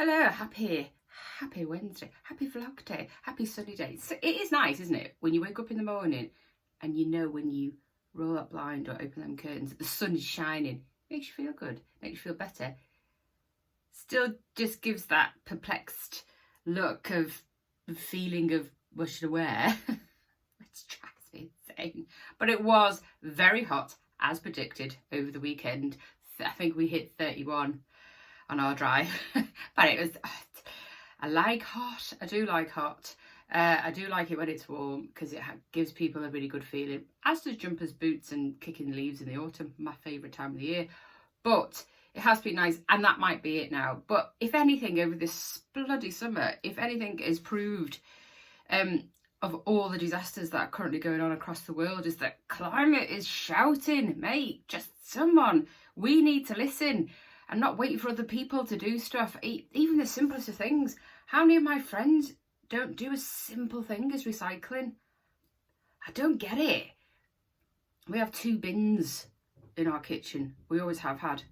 Hello, happy Wednesday, happy vlog day, happy sunny day. So it is nice, isn't it, when you wake up in the morning and you know when you roll that blind or open them curtains, the sun is shining. Makes you feel good, makes you feel better. Still just gives that perplexed look of feeling of what should I wear, which drives me insane. But it was very hot, as predicted, over the weekend. I think we hit 31 on our drive, but it was, I like hot, I do like hot. I do like it when it's warm because it gives people a really good feeling, as does jumpers, boots and kicking leaves in the autumn, my favourite time of the year. But it has been nice, and that might be it now. But if anything, over this bloody summer, if anything is proved of all the disasters that are currently going on across the world, is that climate is shouting, mate, just someone, we need to listen and not wait for other people to do stuff. Even the simplest of things. How many of my friends don't do a simple thing as recycling? I don't get it. We have 2 bins in our kitchen. We always have had.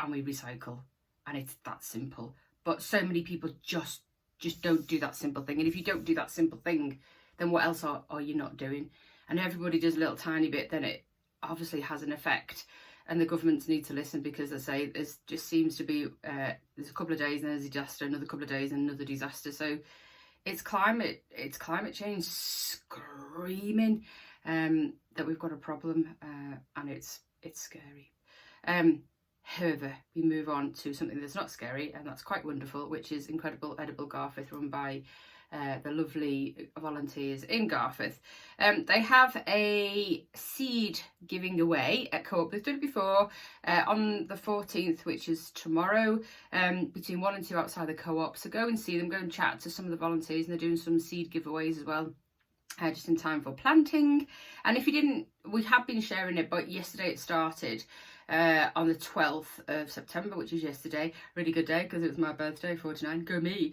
And we recycle. And it's that simple. But so many people just don't do that simple thing. And if you don't do that simple thing, then what else are you not doing? And everybody does a little tiny bit, then it obviously has an effect. And the governments need to listen, because I say there's just seems to be there's a couple of days and there's a disaster, another couple of days and another disaster. So it's climate change screaming that we've got a problem, and it's scary. However, we move on to something that's not scary, and that's quite wonderful, which is Incredible Edible Garforth, run by the lovely volunteers in Garforth. They have a seed giving away at Co-op. They've done it before on the 14th, which is tomorrow, between 1 and 2 outside the Co-op. So go and see them, go and chat to some of the volunteers, and they're doing some seed giveaways as well. Just in time for planting. And if you didn't, we have been sharing it, but yesterday it started on the 12th of September, which is yesterday. Really good day because it was my birthday, 49, go me.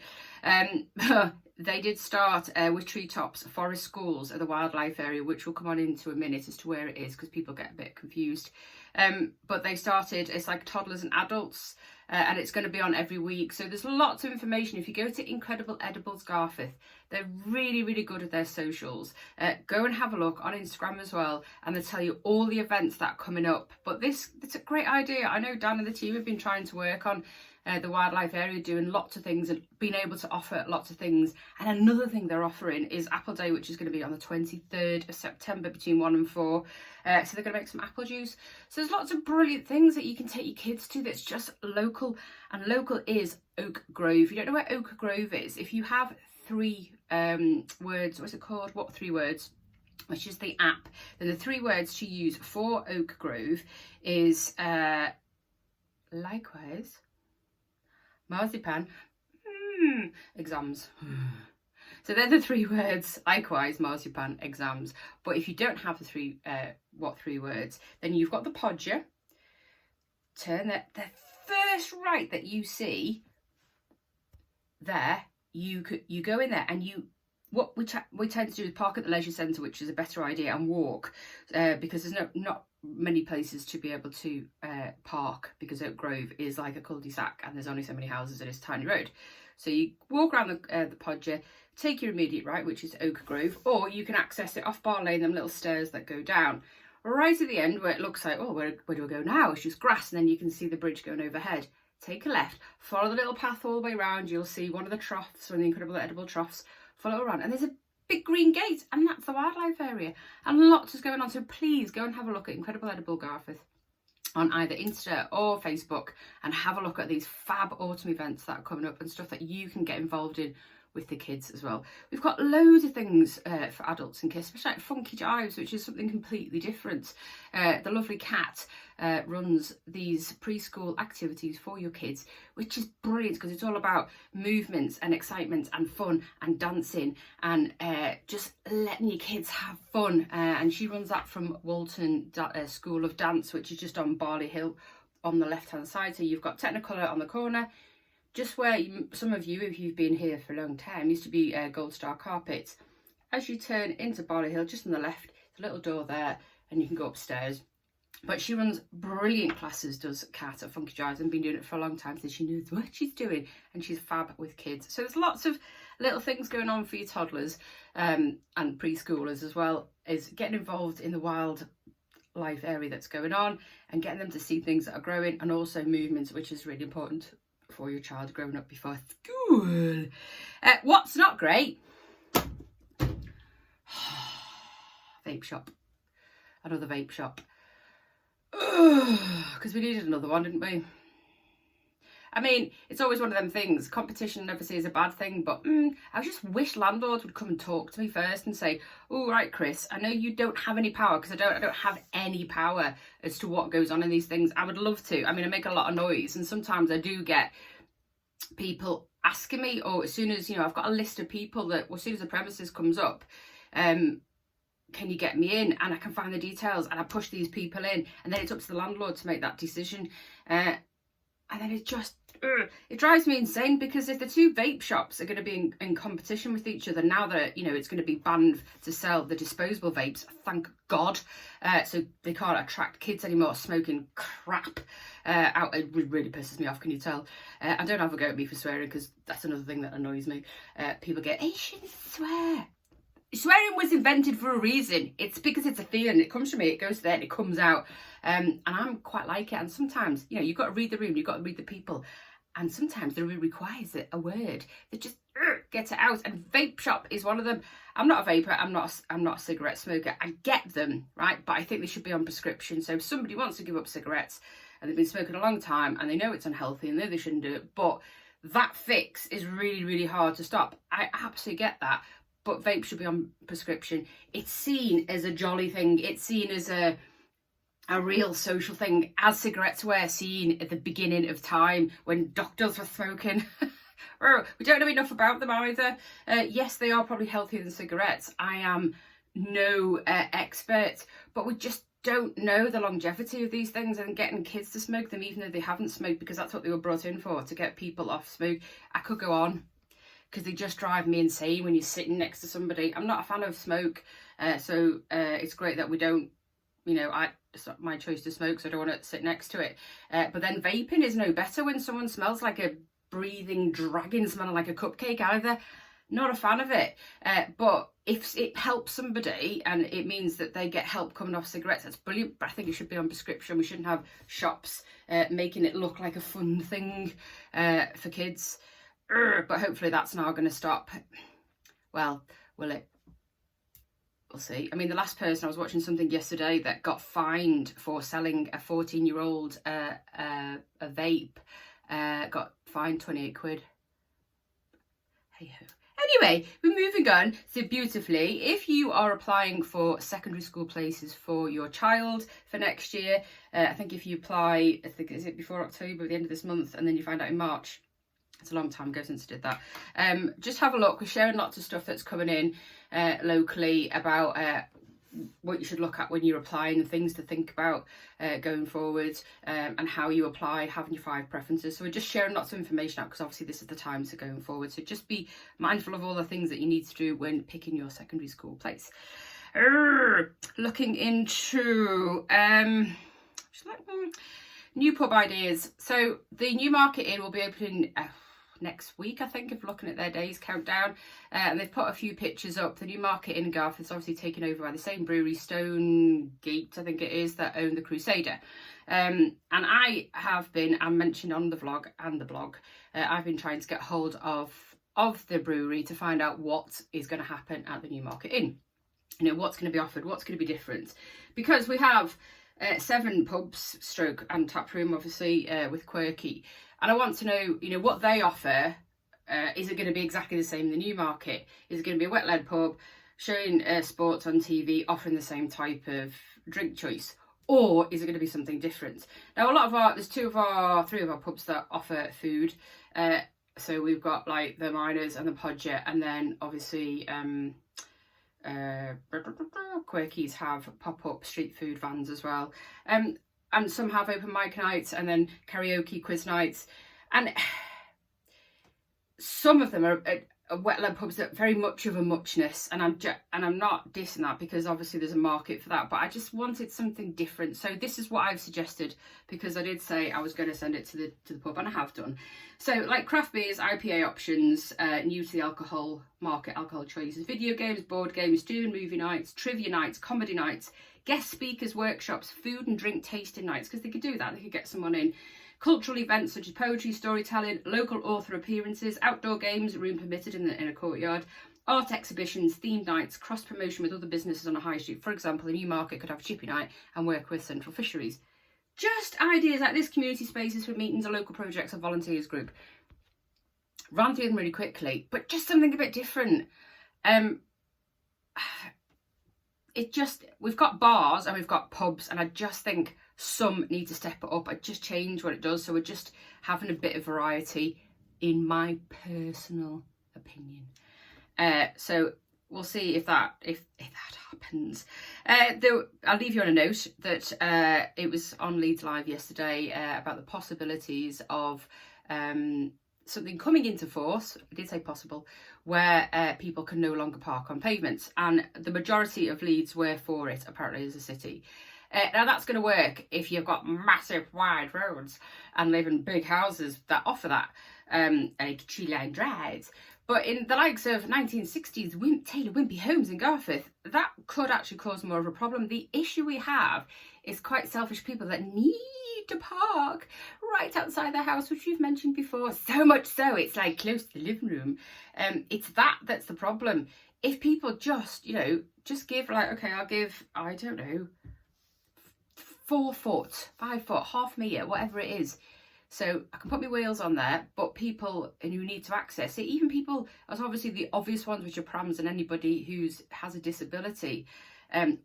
They did start with Treetops Forest Schools at the wildlife area, which we'll come on into a minute as to where it is, because people get a bit confused. But they started, it's like toddlers and adults, and it's going to be on every week. So there's lots of information. If you go to Incredible Edibles Garforth, they're really, really good at their socials. Go and have a look on Instagram as well, and they'll tell you all the events that are coming up. But it's a great idea. I know Dan and the team have been trying to work on the wildlife area, doing lots of things and being able to offer lots of things. And another thing they're offering is Apple Day, which is going to be on the 23rd of September between 1 and 4. So they're going to make some apple juice. So there's lots of brilliant things that you can take your kids to that's just local. And local is Oak Grove. If you don't know where Oak Grove is, if you have 3 words, what's it called? What 3 words? Which is the app. Then the 3 words to use for Oak Grove is likewise, marzipan, exams. So they're the 3 words, likewise, marzipan, exams. But if you don't have the 3 words, then you've got the podger. Turn the first right that you see there, you go in there, and what we tend to do is park at the leisure centre, which is a better idea, and walk, because there's not many places to be able to park, because Oak Grove is like a cul-de-sac and there's only so many houses in this tiny road. So you walk around the podger, take your immediate right, which is Oak Grove, or you can access it off Bar Lane, them little stairs that go down. Right at the end, where it looks like, oh, where do I go now? It's just grass, and then you can see the bridge going overhead. Take a left, follow the little path all the way around. You'll see one of the troughs, one of the Incredible Edible troughs. Follow around, and there's a big green gate, and that's the wildlife area, and lots is going on. So please go and have a look at Incredible Edible Garforth on either Insta or Facebook, and have a look at these fab autumn events that are coming up and stuff that you can get involved in with the kids as well. We've got loads of things for adults and kids, especially like Funky Jivves, which is something completely different. The lovely Cat runs these preschool activities for your kids, which is brilliant, because it's all about movements and excitement and fun and dancing and just letting your kids have fun. And she runs that from Walton School of Dance, which is just on Barley Hill on the left hand side. So you've got Technicolor on the corner, just where some of you, if you've been here for a long time, used to be Gold Star Carpet. As you turn into Barley Hill, just on the left, there's a little door there, and you can go upstairs. But she runs brilliant classes, does Kat at Funky Jivves, and been doing it for a long time, so she knows what she's doing, and she's fab with kids. So there's lots of little things going on for your toddlers and preschoolers as well, is getting involved in the wildlife area that's going on and getting them to see things that are growing, and also movements, which is really important for your child growing up before school. What's not great? Vape shop. Another vape shop. Because we needed another one, didn't we? I mean, it's always one of them things. Competition obviously is a bad thing, but I just wish landlords would come and talk to me first and say, "Oh, right, Chris, I know you don't have any power," because I don't have any power as to what goes on in these things. I would love to. I mean, I make a lot of noise, and sometimes I do get people asking me, or as soon as, you know, I've got a list of people that, well, as soon as the premises comes up, can you get me in? And I can find the details, and I push these people in, and then it's up to the landlord to make that decision. And then it just, it drives me insane, because if the two vape shops are going to be in competition with each other, now that, you know, it's going to be banned to sell the disposable vapes, thank God, so they can't attract kids anymore smoking crap out. It really pisses me off, can you tell? And don't have a go at me for swearing, because that's another thing that annoys me. People get, "Hey, you shouldn't swear." Swearing was invented for a reason. It's because it's a feeling. It comes from me, it goes there, and it comes out. And I'm quite like it. And sometimes, you know, you've got to read the room, you've got to read the people. And sometimes the room requires a word that just gets it out. And vape shop is one of them. I'm not a vapor. I'm not a cigarette smoker. I get them, right? But I think they should be on prescription. So if somebody wants to give up cigarettes and they've been smoking a long time and they know it's unhealthy and know they shouldn't do it, but that fix is really, really hard to stop. I absolutely get that. But vape should be on prescription. It's seen as a jolly thing. It's seen as a real social thing, as cigarettes were seen at the beginning of time when doctors were smoking. We don't know enough about them either. Yes, they are probably healthier than cigarettes. I am no expert, but we just don't know the longevity of these things, and getting kids to smoke them even though they haven't smoked, because that's what they were brought in for, to get people off smoke. I could go on, because they just drive me insane when you're sitting next to somebody. I'm not a fan of smoke, so it's great that we don't, you know, it's not my choice to smoke, so I don't want to sit next to it. But then vaping is no better when someone smells like a breathing dragon smelling like a cupcake either. Not a fan of it. But if it helps somebody and it means that they get help coming off cigarettes, that's brilliant. But I think it should be on prescription. We shouldn't have shops making it look like a fun thing for kids. But hopefully that's now going to stop. Well, will it? We'll see. I mean, the last person, I was watching something yesterday that got fined for selling a 14-year-old a vape, got fined 28 quid. Hey ho. Anyway, we're moving on so beautifully. If you are applying for secondary school places for your child for next year, I think if you apply, I think, is it before October, the end of this month, and then you find out in March. It's a long time ago since I did that. Just have a look. We're sharing lots of stuff that's coming in locally about what you should look at when you're applying, and things to think about going forward, and how you apply, having your 5 preferences. So we're just sharing lots of information out, because obviously this is the time to going forward. So just be mindful of all the things that you need to do when picking your secondary school place. Looking into new pub ideas. So the Newmarket Inn will be opening next week, I think, if looking at their days countdown, and they've put a few pictures up. The Newmarket Inn Garforth is obviously taken over by the same brewery, Stonegate, I think it is, that own the Crusader. And I have been, I mentioned on the vlog and the blog, I've been trying to get hold of the brewery to find out what is going to happen at the Newmarket Inn. You know, what's going to be offered, what's going to be different, because we have 7 pubs stroke and tap room, obviously, with Quirky, and I want to know, you know, what they offer. Is it going to be exactly the same in the Newmarket? Is it going to be a wet lead pub showing sports on TV, offering the same type of drink choice, or is it going to be something different? Now, a lot of there's 3 of our pubs that offer food. So we've got like the Miners and the Podger, and then obviously Quirkies have pop-up street food vans as well, and some have open mic nights and then karaoke quiz nights, and some of them are wetland pubs are very much of a muchness, and I'm not dissing that, because obviously there's a market for that, but I just wanted something different. So this is what I've suggested, because I did say I was going to send it to the pub, and I have done. So like craft beers, IPA options, new to the alcohol market, alcohol choices, video games, board games, doing movie nights, trivia nights, comedy nights, guest speakers, workshops, food and drink tasting nights, because they could do that, they could get someone in. Cultural events such as poetry, storytelling, local author appearances, outdoor games, room permitted in a courtyard, art exhibitions, themed nights, cross-promotion with other businesses on a high street. For example, the Newmarket could have a chippy night and work with Central Fisheries. Just ideas like this, community spaces for meetings or local projects or volunteers group. Ran through them really quickly, but just something a bit different. We've got bars and we've got pubs, and I just think some need to step it up and just change what it does. So we're just having a bit of variety, in my personal opinion. So we'll see if that happens. I'll leave you on a note that it was on Leeds Live yesterday about the possibilities of something coming into force, I did say possible, where people can no longer park on pavements, and the majority of Leeds were for it, apparently, as a city. Now that's going to work if you've got massive wide roads and live in big houses that offer that, like tree line drives. But in the likes of 1960s Taylor Wimpey homes in Garforth, that could actually cause more of a problem. The issue we have is quite selfish people that need to park right outside their house, which we've mentioned before, so much so it's like close to the living room. It's that's the problem. If people just give, like, okay, I'll give, I don't know, 4 foot, 5 foot, half metre, whatever it is, so I can put my wheels on there. But people who need to access it, even people, as obviously the obvious ones, which are prams and anybody who has a disability,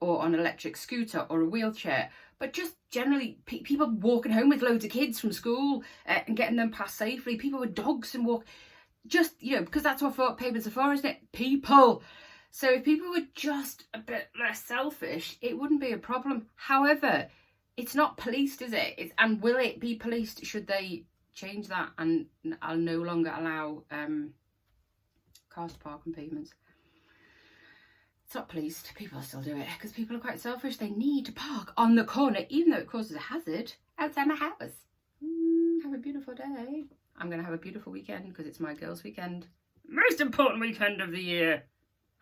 or on an electric scooter or a wheelchair, but just generally people walking home with loads of kids from school and getting them past safely, people with dogs and because that's what pavements are for, isn't it? People. So if people were just a bit less selfish, it wouldn't be a problem. However, it's not policed, is it? And will it be policed? Should they change that and I'll no longer allow cars to park on pavements? It's not policed. People still do it because people are quite selfish. They need to park on the corner, even though it causes a hazard outside my house. Have a beautiful day. I'm going to have a beautiful weekend because it's my girls' weekend. Most important weekend of the year.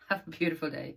Have a beautiful day.